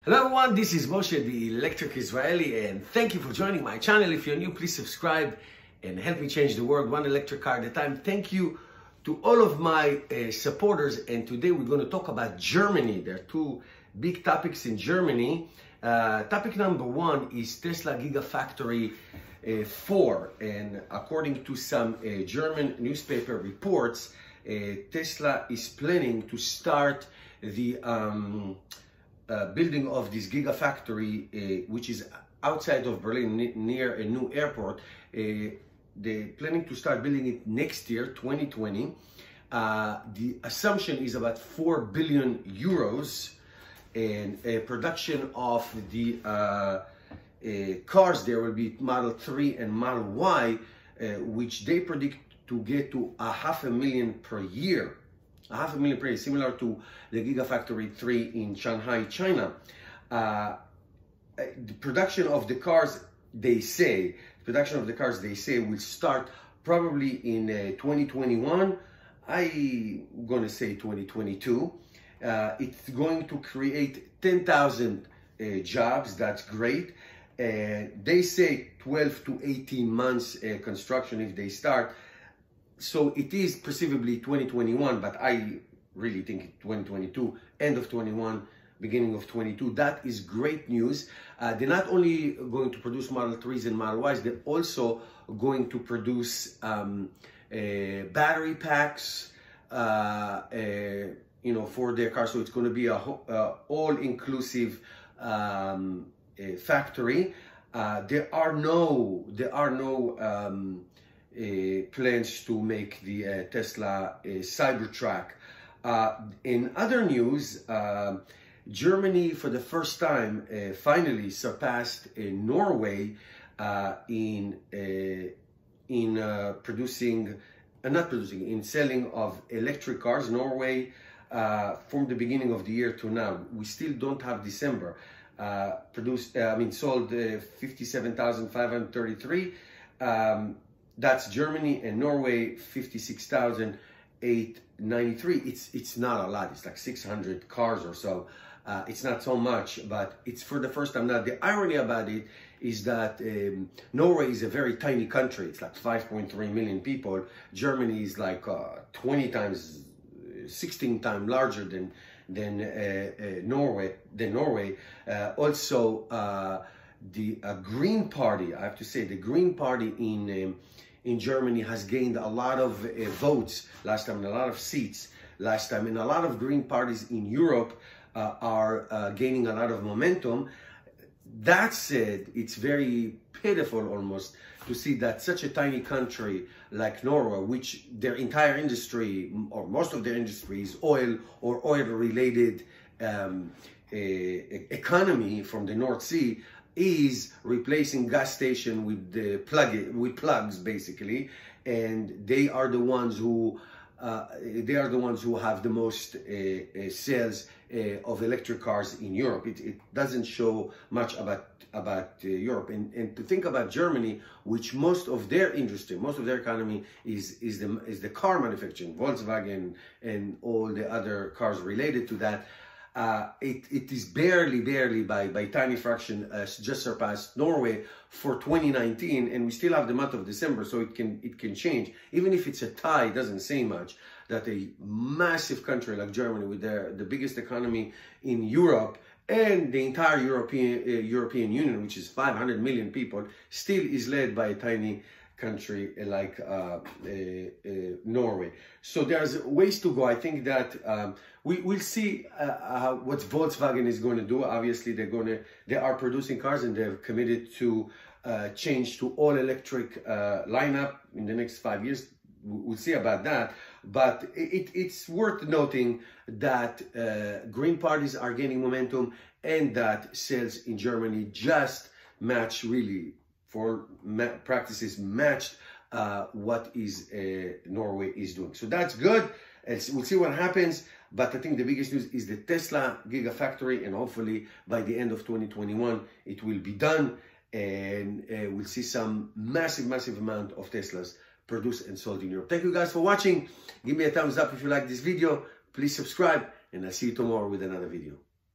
Hello everyone, this is Moshe, the Electric Israeli, and thank you for joining my channel. If you're new, please subscribe and help me change the world one electric car at a time. Thank you to all of my supporters, and today we're going to talk about Germany. There are two big topics in Germany. Topic number one is Tesla Gigafactory 4, and according to some German newspaper reports, Tesla is planning to start the building of this Gigafactory, which is outside of Berlin, near a new airport. They're planning to start building it next year, 2020. The assumption is about 4 billion euros, and production of the cars there will be Model 3 and Model Y, which they predict to get to 500,000 per year. 500,000 per year, similar to the Gigafactory 3 in Shanghai, China. The production of the cars, they say, will start probably in 2021. I'm going to say 2022. It's going to create 10,000 jobs. That's great. They say 12 to 18 months construction if they start. So it is perceivably 2021, but I really think 2022, end of 21, beginning of 22. That is great news. They're not only going to produce Model 3s and Model Ys, they're also going to produce battery packs, for their cars. So it's going to be a all-inclusive factory. There are no plans to make the Tesla Cybertruck. In other news, Germany for the first time finally surpassed Norway in selling of electric cars. Norway, from the beginning of the year to now, we still don't have December, sold 57,533. That's Germany, and Norway 56,893. It's not a lot. It's like 600 cars or so. It's not so much, but it's for the first time. Now, the irony about it is that Norway is a very tiny country. It's like 5.3 million people. Germany is like 16 times larger than Norway. Also, the Green Party, I have to say, the Green Party in Germany has gained a lot of votes last time, and a lot of seats last time, and a lot of Green parties in Europe are gaining a lot of momentum. That said, it's very pitiful almost to see that such a tiny country like Norway, which their entire industry, or most of their industry, is oil or oil-related economy from the North Sea, is replacing gas station with plugs basically, and they are the ones who have the most sales of electric cars in Europe. It doesn't show much about Europe, and to think about Germany, which most of their industry, most of their economy is the car manufacturing, Volkswagen and all the other cars related to that. It is barely by tiny fraction just surpassed Norway for 2019, and we still have the month of December, so it can change. Even if it's a tie, it doesn't say much that a massive country like Germany, with the biggest economy in Europe and the entire European Union, which is 500 million people, still is led by a tiny country like Norway. So there's ways to go. I think that we'll see what Volkswagen is going to do. Obviously, they are producing cars, and they've committed to change to all electric lineup in the next 5 years. We'll see about that. But it's worth noting that Green parties are gaining momentum, and that sales in Germany just match, really, for practices matched what is Norway is doing. So that's good. We'll see what happens. But I think the biggest news is the Tesla Gigafactory, and hopefully by the end of 2021 it will be done, and we'll see some massive amount of Teslas produced and sold in Europe. Thank you guys for watching. Give me a thumbs up if you like this video. Please subscribe, and I'll see you tomorrow with another video.